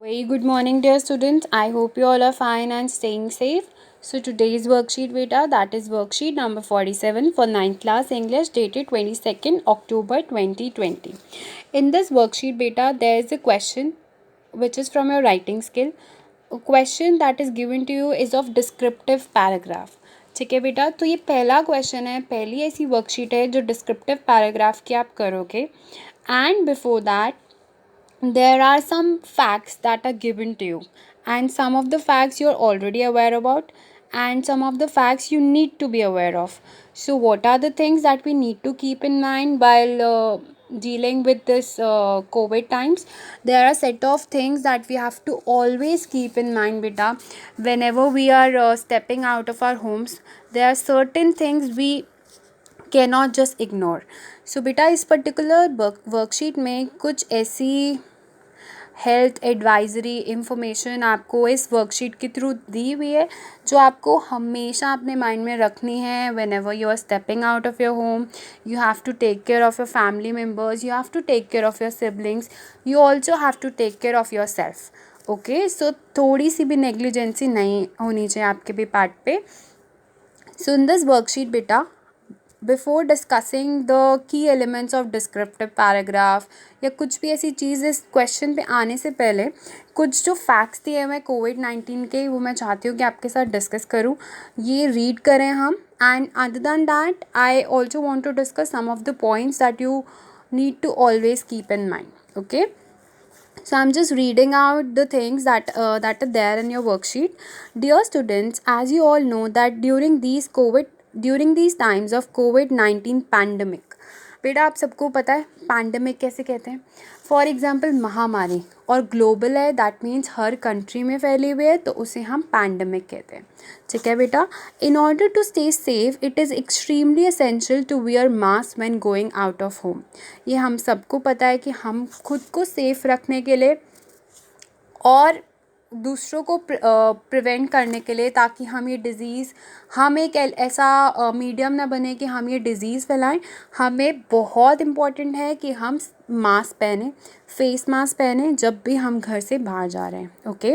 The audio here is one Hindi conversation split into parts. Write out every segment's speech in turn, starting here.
Very good morning, dear students. I hope you all are fine and staying safe. So today's worksheet beta, that is worksheet number 47 for ninth class English, dated 22nd October 2020. In this worksheet beta, there is a question which is from your writing skill. A question that is given to you is of descriptive paragraph. ठीक है बेटा, तो ये पहला क्वेश्चन है, पहली ऐसी वर्कशीट है जो डिस्क्रिप्टिव पैराग्राफ की आप करोगे. And before that there are some facts that are given to you, and some of the facts you're already aware about, and some of the facts you need to be aware of. So what are the things that we need to keep in mind while dealing with this covid times? There are set of things that we have to always keep in mind, beta. Whenever we are stepping out of our homes, there are certain things we cannot just ignore. So बेटा, इस पर्टिकुलर वर्कशीट में कुछ ऐसी हेल्थ एडवाइजरी इंफॉर्मेशन आपको इस वर्कशीट के थ्रू दी हुई है जो आपको हमेशा अपने माइंड में रखनी है. Whenever you are stepping out of your home, you have to take care of your family members, you have to take care of your siblings, you also have to take care of your self. Okay, so थोड़ी सी भी नेग्लिजेंसी नहीं होनी चाहिए आपके भी पार्ट पे. सो इन दिस वर्कशीट बेटा, before discussing the key elements of descriptive paragraph या कुछ भी ऐसी चीज़ इस क्वेश्चन पे आने से पहले कुछ जो फैक्ट्स दिए हुए कोविड-19 के, वो मैं चाहती हूँ कि आपके साथ डिस्कस करूँ, ये रीड करें हम. And other than that I also want to discuss some of the points that you need to always keep in mind. Okay, so I'm just reading out the things that are there in your worksheet. Dear students, as you all know that during these times of COVID-19 pandemic, बेटा आप सबको पता है पैंडमिक कैसे कहते हैं. फॉर एग्जाम्पल महामारी, और ग्लोबल है, दैट मीन्स हर कंट्री में फैली हुई है, तो उसे हम पैंडमिक कहते हैं. ठीक है बेटा, in order to stay safe it is extremely essential to wear mask when going out of home. ये हम सबको पता है कि हम खुद को सेफ रखने के लिए और दूसरों को प्रिवेंट करने के लिए, ताकि हम ये डिज़ीज़, हम एक ऐसा मीडियम ना बने कि हम ये डिज़ीज़ फैलाएं, हमें बहुत इम्पॉर्टेंट है कि हम मास्क पहने, फेस मास्क पहने जब भी हम घर से बाहर जा रहे हैं. Okay,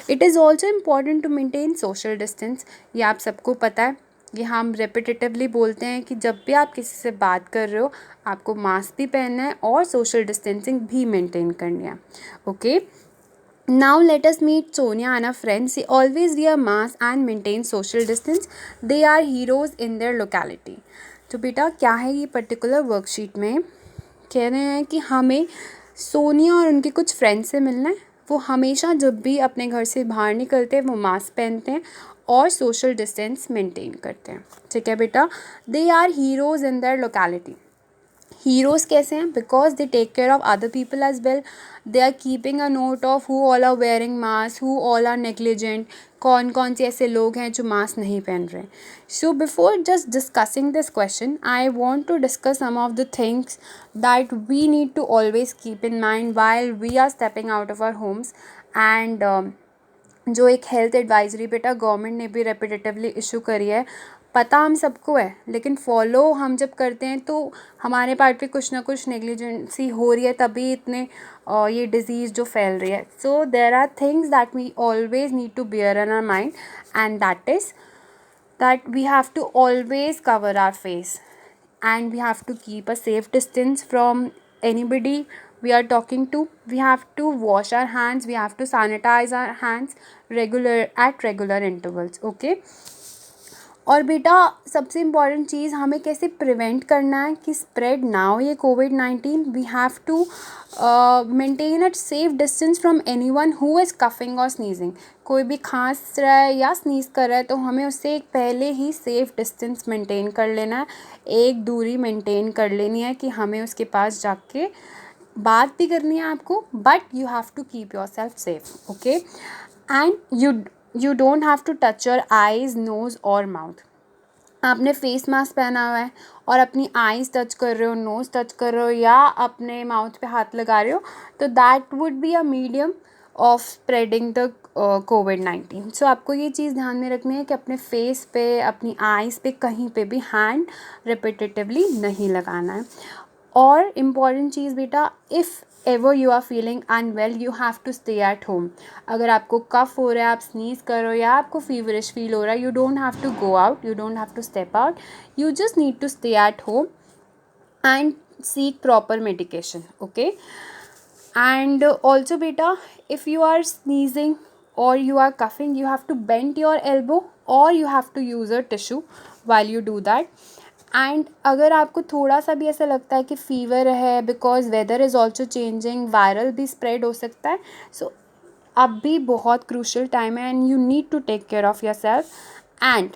it is also important to maintain social distance. ये आप सबको पता है, ये हम रेपिटेटिवली बोलते हैं कि जब भी आप किसी से बात कर रहे हो आपको मास्क भी पहनना है और सोशल डिस्टेंसिंग भी मेंटेन करनी है. Okay, now let us meet Sonia and her friends. She always wear mask and maintain social distance. They are heroes in their locality. तो बेटा क्या है ये पर्टिकुलर वर्कशीट में कह रहे हैं कि हमें सोनिया और उनके कुछ फ्रेंड्स से मिलना है. वो हमेशा जब भी अपने घर से बाहर निकलते हैं वो मास्क पहनते हैं और सोशल डिस्टेंस मेंटेन करते हैं. ठीक है बेटा, they are heroes in their locality. Heroes कैसे हैं? Because they take care of other people as well. They are keeping a note of who all are wearing mask, who all are negligent, कौन कौन से ऐसे लोग हैं जो मास्क नहीं पहन रहे. So before just discussing this question, I want to discuss some of the things that we need to always keep in mind while we are stepping out of our homes. And जो एक हेल्थ एडवाइजरी बेटा गवर्नमेंट ने भी रेपिटेटिवली इशू करी है, पता हम सबको है, लेकिन फॉलो हम जब करते हैं तो हमारे पार्ट पे कुछ ना कुछ नेग्लिजेंसी हो रही है, तभी इतने ये डिज़ीज़ जो फैल रही है. So there are things that we always need to bear in our mind, and that is that we have to always cover our face, and we have to keep a safe distance from anybody we are talking to. We have to wash our hands, we have to sanitize our hands at regular intervals. Okay, और बेटा सबसे इम्पॉर्टेंट चीज़ हमें कैसे प्रिवेंट करना है कि स्प्रेड ना हो ये कोविड-19. We have to maintain a safe distance from anyone who is coughing और स्नीजिंग. कोई भी खांस रहा है या स्नीज कर रहा है तो हमें उससे एक पहले ही सेफ डिस्टेंस मेंटेन कर लेना है, एक दूरी मेंटेन कर लेनी है कि हमें उसके पास जाके बात भी करनी है आपको, but you have to keep your self safe. Okay, and you don't have to touch your eyes, nose और माउथ. आपने फेस मास्क पहना हुआ है और अपनी आईज टच कर रहे हो, नोज़ टच कर रहे हो या अपने माउथ पे हाथ लगा रहे हो, तो that would be a medium of spreading the कोविड-19. सो आपको ये चीज़ ध्यान में रखनी है कि अपने फेस पे, अपनी आईज़ पे, कहीं पे भी हैंड रिपीटेटिवली नहीं लगाना है. और इम्पॉर्टेंट चीज़ बेटा, if ever you are feeling unwell you have to stay at home. अगर आपको कफ हो रहा है, आप स्नीज कर रहे हो या आपको फीवरिश फील हो रहा है, you don't have to go out, you don't have to step out, you just need to stay at home and seek proper medication. Okay. And also beta, if you are sneezing or you are coughing, you have to bend your elbow or you have to use a tissue while you do that. And अगर आपको थोड़ा सा भी ऐसा लगता है कि फीवर है, because weather is also changing, viral भी स्प्रेड हो सकता है, सो अब भी बहुत क्रूशल टाइम है and you need to take care of your self. And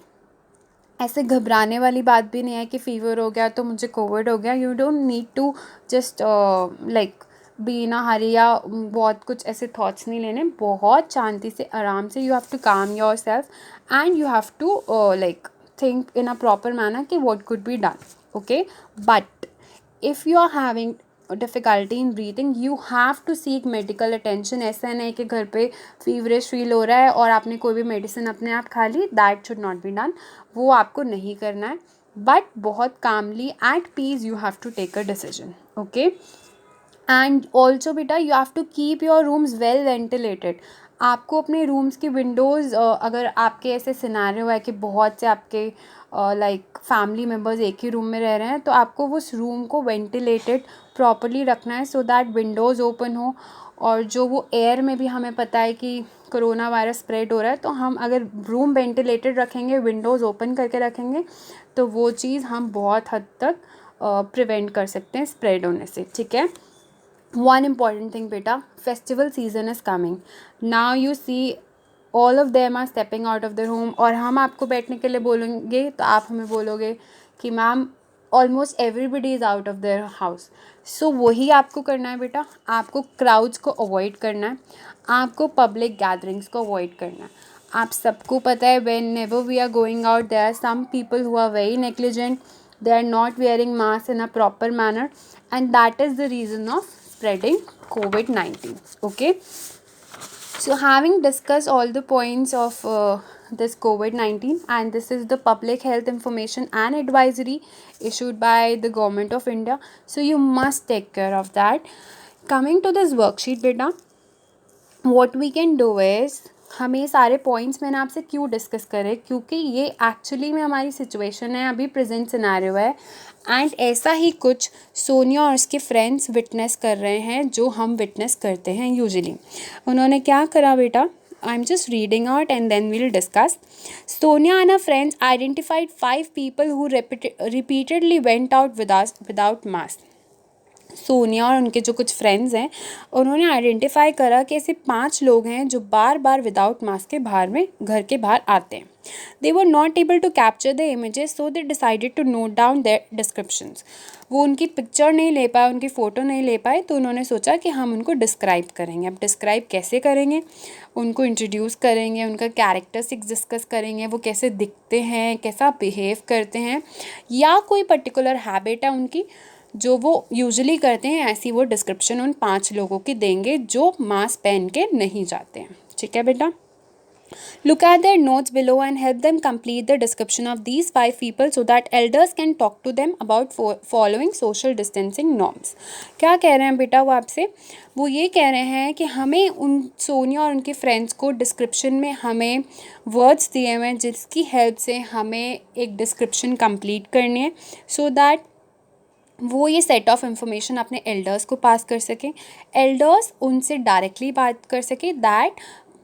ऐसे घबराने वाली बात भी नहीं है कि फ़ीवर हो गया तो मुझे कोविड हो गया. You don't need to just like be in a hurry या बहुत कुछ ऐसे थॉट्स नहीं लेने. बहुत शांति से आराम से you have to calm your self and you have to like think in a proper manner कि what could be done. Okay, but if you are having difficulty in breathing you have to seek medical attention. ऐसा नहीं कि घर पे feverish feel हो रहा है और आपने कोई भी medicine अपने आप खा ली, that should not be done. वो आपको नहीं करना है, but बहुत calmly at peace you have to take a decision. Okay. And also बेटा you have to keep your rooms well ventilated. आपको अपने रूम्स की विंडोज़, अगर आपके ऐसे सिनेरियो है कि बहुत से आपके लाइक फैमिली मेम्बर्स एक ही रूम में रह रहे हैं, तो आपको उस रूम को वेंटिलेटेड प्रॉपरली रखना है सो दैट विंडोज़ ओपन हो. और जो वो एयर में भी हमें पता है कि कोरोना वायरस स्प्रेड हो रहा है, तो हम अगर रूम वेंटिलेटेड रखेंगे, विंडोज़ ओपन करके रखेंगे, तो वो चीज़ हम बहुत हद तक प्रिवेंट कर सकते हैं स्प्रेड होने से. ठीक है. One important thing beta, festival season is coming. Now you see all of them are stepping out of their home. और हम आपको बैठने के लिए बोलेंगे तो आप हमें बोलोगे कि ma'am almost everybody is out of their house. So वही आपको करना है बेटा. आपको क्राउड्स को अवॉइड करना है, आपको पब्लिक गैदरिंग्स को अवॉइड करना है. आप सबको पता है whenever we are going out there are some people who are very negligent, they are not wearing masks in a proper manner, and that is the reason of spreading COVID-19. Okay, so having discussed all the points of this COVID-19, and this is the public health information and advisory issued by the government of India, so you must take care of that. Coming to this worksheet beta, what we can do is, हमें ये सारे पॉइंट्स मैंने आपसे क्यों डिस्कस करे, क्योंकि ये एक्चुअली में हमारी सिचुएशन है, अभी प्रेजेंट सिनेरियो है. एंड ऐसा ही कुछ सोनिया और उसके फ्रेंड्स विटनेस कर रहे हैं जो हम विटनेस करते हैं यूजुअली. उन्होंने क्या करा बेटा, I am just reading out and then we'll discuss. Sonia and her friends identified 5 people who repeatedly went out without mask. Sonia और उनके जो कुछ फ्रेंड्स हैं, उन्होंने आइडेंटिफाई करा कि ऐसे 5 लोग हैं जो बार बार विदाउट मास्क के बाहर में घर के बाहर आते हैं. They were not able to capture the images, so they decided to note down their descriptions. वो उनकी पिक्चर नहीं ले पाए, उनकी फ़ोटो नहीं ले पाए, तो उन्होंने सोचा कि हम उनको डिस्क्राइब करेंगे. अब डिस्क्राइब कैसे करेंगे, उनको इंट्रोड्यूस करेंगे, उनका कैरेक्टरिस्टिक्स डिस्कस करेंगे, वो कैसे दिखते हैं, कैसा बिहेव करते हैं, या कोई पर्टिकुलर हैबिट है उनकी जो वो यूजुअली करते हैं, ऐसी वो डिस्क्रिप्शन उन 5 लोगों की देंगे जो मास्क पहन के नहीं जाते हैं. ठीक है बेटा. Look at their notes below and help them complete the description of these 5 people so that elders can talk to them about following social distancing norms. क्या कह रहे हैं बेटा वो आपसे, वो ये कह रहे हैं कि हमें उन सोनिया और उनके फ्रेंड्स को डिस्क्रिप्शन में हमें वर्ड्स दिए हुए हैं जिसकी हेल्प से हमें एक डिस्क्रिप्शन कंप्लीट करनी है, सो दैट वो ये सेट ऑफ इंफॉर्मेशन अपने एल्डर्स को पास कर सकें, एल्डर्स उनसे डायरेक्टली बात कर सकें. That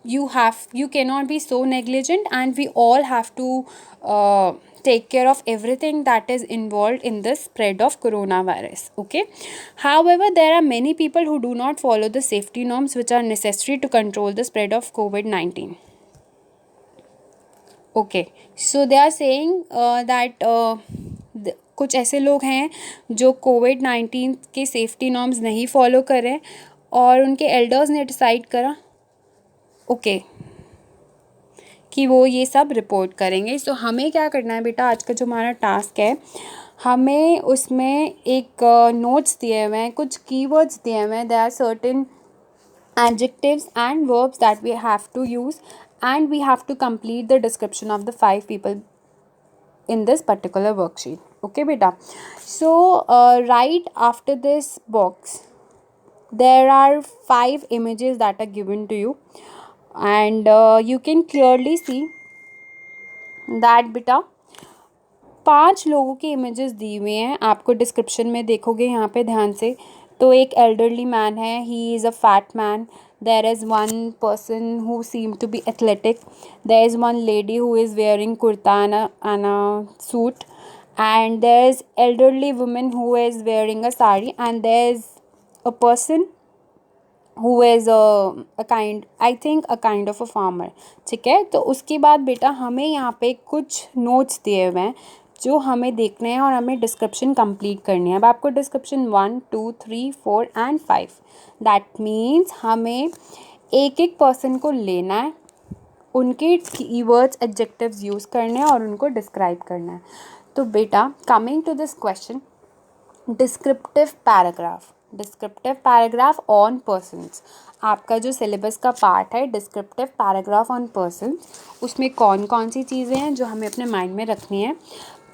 you cannot be so negligent, and we all have to take care of everything that is involved in the spread of coronavirus. Okay, however there are many people who do not follow the safety norms which are necessary to control the spread of COVID-19. Okay, so they are saying that कुछ ऐसे लोग हैं जो COVID-19 के सेफ्टी नॉर्म्स नहीं फॉलो कर रहे हैं और उनके एल्डर्स ने डिसाइड करा कि वो ये सब रिपोर्ट करेंगे. सो हमें क्या करना है बेटा, आज का जो हमारा टास्क है, हमें उसमें एक नोट्स दिए हुए हैं, कुछ कीवर्ड्स दिए हुए हैं. There are certain adjectives and verbs that we have to use, and we have to complete the description of the 5 people in this particular worksheet. Okay beta. So right after this box there are 5 images that are given to you, and you can clearly see that बेटा 5 लोगों के इमेजेस दी हुए हैं आपको। डिस्क्रिप्शन में देखोगे यहाँ पे ध्यान से, तो एक एल्डरली मैन है, he is a fat man. There is one person who seem to be athletic, there is one lady who is wearing kurta and a suit, and there is elderly woman who is wearing a sari, and there is a person who is a kind, I think a kind of a farmer। ठीक है, तो उसके बाद बेटा हमें यहाँ पे कुछ नोट्स दिए हुए हैं जो हमें देखने हैं और हमें डिस्क्रिप्शन कंप्लीट करनी है। अब आपको डिस्क्रिप्शन 1, 2, 3, 4 एंड 5, दैट मीन्स हमें एक एक पर्सन को लेना है, उनके कीवर्ड्स एडजेक्टिव्स यूज़ करने हैं और उनको डिस्क्राइब करना है। तो बेटा coming to this question, descriptive paragraph on persons, आपका जो सिलेबस का पार्ट है डिस्क्रिप्टिव पैराग्राफ ऑन पर्सन्स, उसमें कौन कौन सी चीज़ें हैं जो हमें अपने माइंड में रखनी है।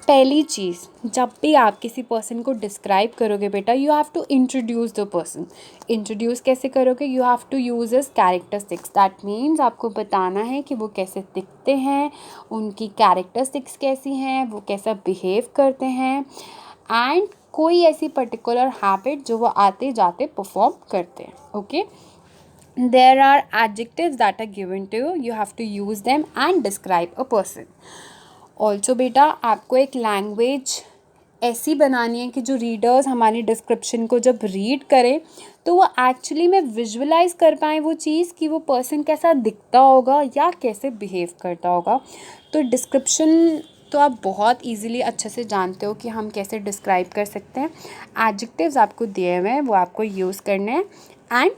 पहली चीज़, जब भी आप किसी पर्सन को डिस्क्राइब करोगे बेटा, you have to introduce the person. Introduce कैसे करोगे? You have to use his characteristics, that means आपको बताना है कि वो कैसे दिखते हैं, उनकी कैरेक्टरिस्टिक्स कैसी हैं, वो कैसा बिहेव करते हैं, एंड कोई ऐसी पर्टिकुलर हैबिट जो वो आते जाते परफॉर्म करते हैं। Okay, there are adjectives that are given to you, you have to use them and describe a person। Also बेटा आपको एक लैंग्वेज ऐसी बनानी है कि जो रीडर्स हमारी डिस्क्रिप्शन को जब रीड करें तो वो एक्चुअली में विजुअलाइज कर पाएँ वो चीज़ कि वो पर्सन कैसा दिखता होगा या कैसे बिहेव करता होगा। तो डिस्क्रिप्शन तो आप बहुत इजीली अच्छे से जानते हो कि हम कैसे डिस्क्राइब कर सकते हैं। एडजेक्टिव्स आपको दिए हुए हैं, वो आपको यूज़ करने हैं, and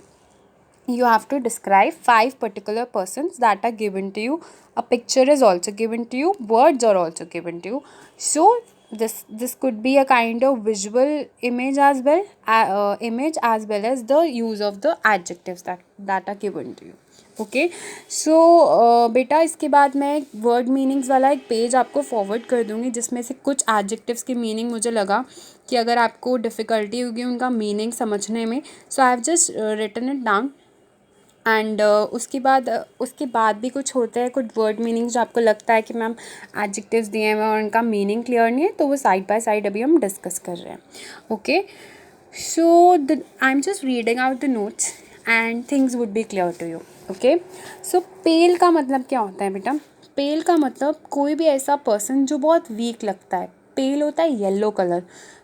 you have to describe 5 particular persons that are given to you. A picture is also given to you, words are also given to you, so this could be a kind of visual image as well, as well as the use of the adjectives that are given to you। Okay, so बेटा इसके बाद मैं वर्ड मीनिंग्स वाला एक पेज आपको फॉरवर्ड कर दूँगी जिसमें से कुछ एडजेक्टिव्स के मीनिंग मुझे लगा कि अगर आपको डिफ़िकल्टी होगी उनका मीनिंग समझने में, so I have just written it down. And उसके बाद भी कुछ होते हैं, कुछ वर्ड मीनिंग्स जो आपको लगता है कि मैम एडजेक्टिव्स दिए हैं और उनका मीनिंग क्लियर नहीं है, तो वो साइड बाय साइड अभी हम डिस्कस कर रहे हैं। Okay, so I am just reading out the notes and things would be clear to you. Okay, so pale का मतलब क्या होता है बेटा? पेल का मतलब कोई भी ऐसा पर्सन जो बहुत वीक लगता है। पेल होता है येलो कलर।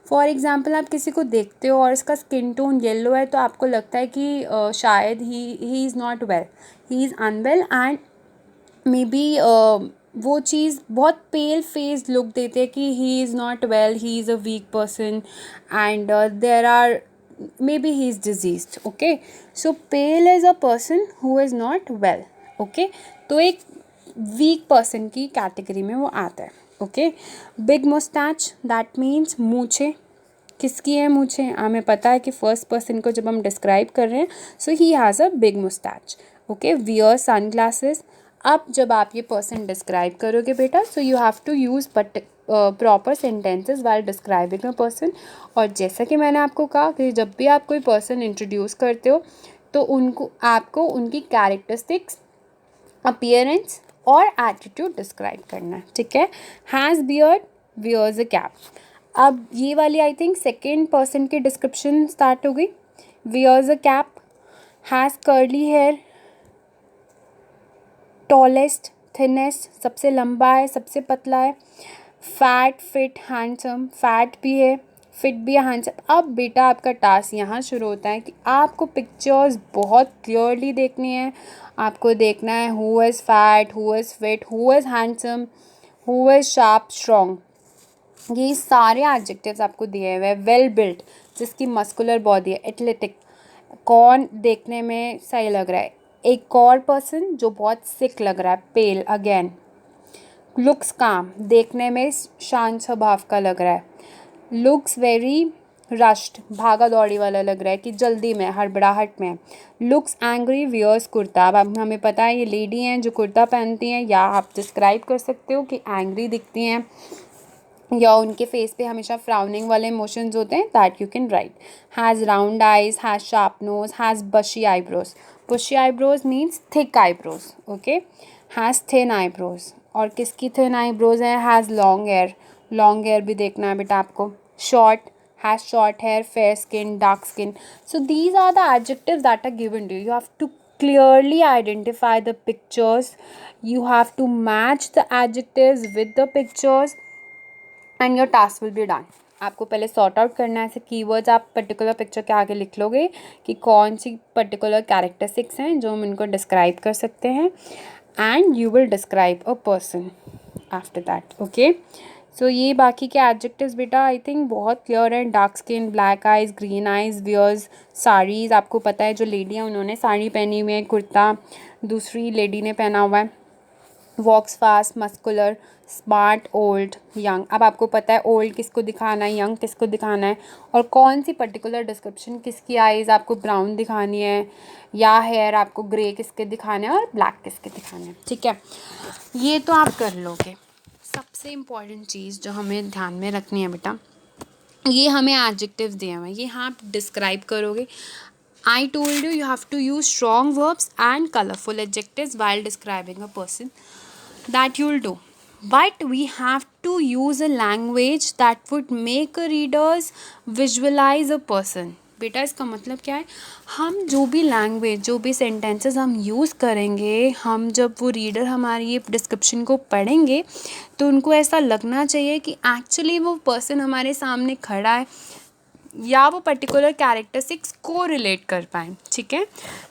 फॉर एग्ज़ाम्पल आप किसी को देखते हो और इसका स्किन टोन येलो है तो आपको लगता है कि शायद he is not well, he is unwell, and maybe वो चीज़ बहुत पेल फेस लुक देते हैं कि he is not well, he is a weak person, and there are maybe he is diseased. Okay, so pale is a person who is not well. Okay, तो एक वीक पर्सन की कैटेगरी में वो आता है। Okay, big mustache, that means मूछें। किसकी है मूछें? हमें पता है कि फर्स्ट पर्सन को जब हम डिस्क्राइब कर रहे हैं, so he has a big mustache. Okay, wear sunglasses. अब जब आप ये पर्सन डिस्क्राइब करोगे बेटा, so you have to use proper sentences while describing a person. और जैसा कि मैंने आपको कहा कि जब भी आप कोई पर्सन इंट्रोड्यूस करते हो तो आपको उनकी कैरेक्टरिस्टिक्स, अपीयरेंस और एटीट्यूड डिस्क्राइब करना है। ठीक है, has beard, wears a cap. अब ये वाली आई थिंक सेकेंड पर्सन की डिस्क्रिप्शन स्टार्ट हो गई। Wears a cap, has curly hair, tallest, thinnest, सबसे लंबा है, सबसे पतला है, फैट, फिट, हैंडसम, फैट भी है, फिट भी है, हैंडसम। अब बेटा आपका टास्क यहाँ शुरू होता है कि आपको पिक्चर्स बहुत क्लियरली देखनी है। आपको देखना है who is fat, who is fit, who is handsome, who is sharp, strong. ये सारे एडजेक्टिव्स आपको दिए हुए हैं। वेल बिल्ट, जिसकी मस्कुलर बॉडी है। एथलेटिक, कौन देखने में सही लग रहा है। एक और पर्सन जो बहुत सिक लग रहा है, पेल अगेन। लुक्स काम, देखने में शांत स्वभाव का लग रहा है। लुक्स वेरी रश्ड, भागा दौड़ी वाला लग रहा है कि जल्दी में, हड़बड़ाहट में। Looks angry, wears kurta. अब हमें पता है ये लेडी हैं जो कुर्ता पहनती हैं, या आप डिस्क्राइब कर सकते हो कि एंग्री दिखती हैं। या उनके फेस पे हमेशा फ्राउनिंग वाले इमोशंस होते हैं, that you can write. Has round eyes, has sharp nose, has bushy eyebrows. Bushy eyebrows means thick eyebrows. Okay. Has thin eyebrows. और किसकी थिन आईब्रोज है? Has long hair. Long hair भी देखना है बेटा आपको. Short, has short hair, fair skin, dark skin. So these are the adjectives that are given to you. You have to clearly identify the pictures. You have to match the adjectives with the pictures and your task will be done. आपको पहले सॉर्ट आउट करना है ऐसे कीवर्ड्स आप पर्टिकुलर पिक्चर के आगे लिख लोगे कि कौन सी पर्टिकुलर कैरेक्टरिस्टिक्स हैं जो हम इनको डिस्क्राइब कर सकते हैं, and you will describe a person after that. Okay. So ये बाकी के एडजेक्टिव्स बेटा आई थिंक बहुत क्लियर हैं. Dark skin, black eyes, green eyes, wears saris. आपको पता है जो लेडी हैं उन्होंने साड़ी पहनी हुई है, कुर्ता दूसरी लेडी ने पहना हुआ है. Walks fast, muscular, smart, old, young. अब आपको पता है ओल्ड किसको दिखाना है, यंग किसको दिखाना है, और कौन सी पर्टिकुलर डिस्क्रिप्शन किसकी आइज़ आपको ब्राउन दिखानी है, या हेयर आपको ग्रे किसके दिखाना है और ब्लैक किसके दिखाना है. ठीक है, ये तो आप कर लोगे. सबसे इम्पॉर्टेंट चीज़ जो हमें ध्यान में रखनी है बेटा, ये हमें एडजेक्टिव्स दिए हुए हैं, ये हाँ आप डिस्क्राइब करोगे. I told you you have to use strong verbs and colorful adjectives while describing a person. That you'll do. But we have to use a language that would make a readers visualize a person. बेटा इसका मतलब क्या है, हम जो भी लैंग्वेज जो भी सेंटेंसेस हम यूज़ करेंगे, हम जब वो रीडर हमारी ये डिस्क्रिप्शन को पढ़ेंगे तो उनको ऐसा लगना चाहिए कि एक्चुअली वो पर्सन हमारे सामने खड़ा है या वो पर्टिकुलर कैरेक्टरिस्टिक्स को रिलेट कर पाएँ. ठीक है.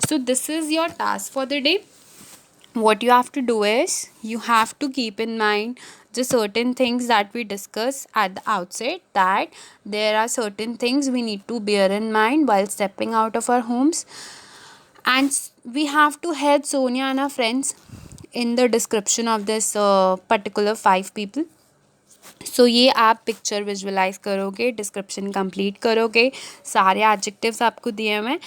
So this is your task for the day. What you have to do is you have to keep in mind the certain things that we discuss at the outset, that there are certain things we need to bear in mind while stepping out of our homes, and we have to help Sonia and her friends in the description of this particular 5 people. सो ये आप पिक्चर विजुअलाइज करोगे, डिस्क्रिप्शन कंप्लीट करोगे, सारे एडजेक्टिव्स आपको दिए हुए हैं,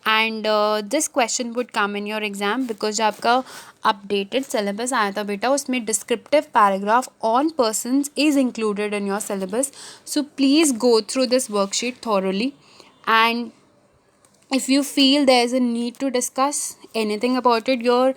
and this question would come in your exam because जो आपका अपडेटेड सिलेबस आया था बेटा उसमें descriptive paragraph on persons is included in your syllabus. So please go through this worksheet thoroughly, and if you feel there is a need to discuss anything about it, you're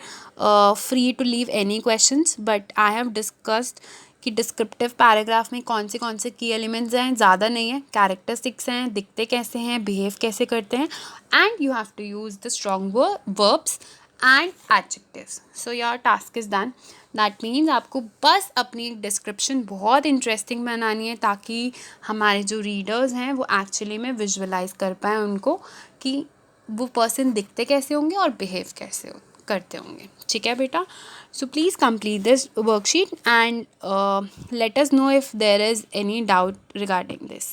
free to leave any questions, but I have discussed कि डिस्क्रिप्टिव पैराग्राफ में कौन से की एलिमेंट्स हैं, ज़्यादा नहीं है, कैरेक्टरिस्टिक्स हैं, दिखते कैसे हैं, बिहेव कैसे करते हैं, and you have to use the strong verbs and adjectives. So your task is done. That means आपको बस अपनी डिस्क्रिप्शन बहुत इंटरेस्टिंग बनानी है ताकि हमारे जो रीडर्स हैं वो एक्चुअली में विजुअलाइज कर पाएँ उनको कि वो पर्सन दिखते कैसे होंगे और बिहेव कैसे करते होंगे. ठीक है बेटा. So please complete this worksheet and let us know if there is any doubt regarding this.